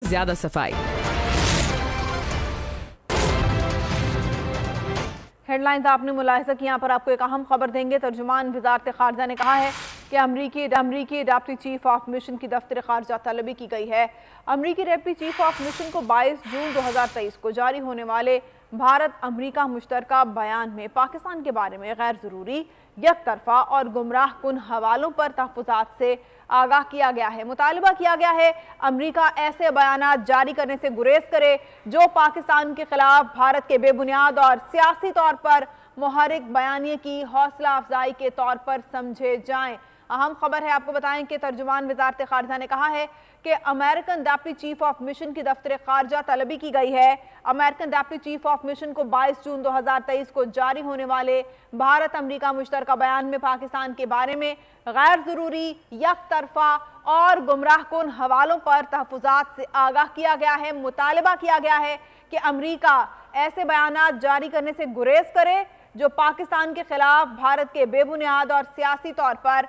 ज्यादा सफाई। हेडलाइंस आपने मुलाहिजा की। यहाँ पर आपको एक अहम खबर देंगे। तर्जुमान वजारत खारजा ने कहा है कि अमरीकी डिप्टी चीफ ऑफ मिशन की दफ्तर खारजा तलबी की गई है। अमरीकी डिप्टी चीफ ऑफ मिशन को 22 जून 2023 को जारी होने वाले भारत अमरीका मुश्तरका बयान में पाकिस्तान के बारे में गैर ज़रूरी, यकतरफा और गुमराह कुन हवालों पर तहफ़्फ़ुज़ात से आगाह किया गया है। मुतालबा किया गया है अमरीका ऐसे बयानात जारी करने से गुरेज करे जो पाकिस्तान के खिलाफ भारत के बेबुनियाद और सियासी तौर पर मुहर्रिक बयानिए की हौसला अफजाई के तौर पर समझे जाएं। अहम खबर है, आपको बताएं कि तर्जुमान वजारत खारजा ने कहा है कि American deputy chief of mission की दफ्तर खारजा तलबी की गई है। American deputy chief of mission को 22 जून 2023 को जारी होने वाले भारत अमरीका मुश्तरका बयान में पाकिस्तान के बारे में गैर ज़रूरी, यकतरफा और गुमराह कुन हवालों पर तहफ़्फ़ुज़ात से आगाह किया गया है। मुतालबा किया गया है कि अमरीका ऐसे बयानात जारी करने से गुरेज करे जो पाकिस्तान के खिलाफ भारत के बेबुनियाद और सियासी तौर पर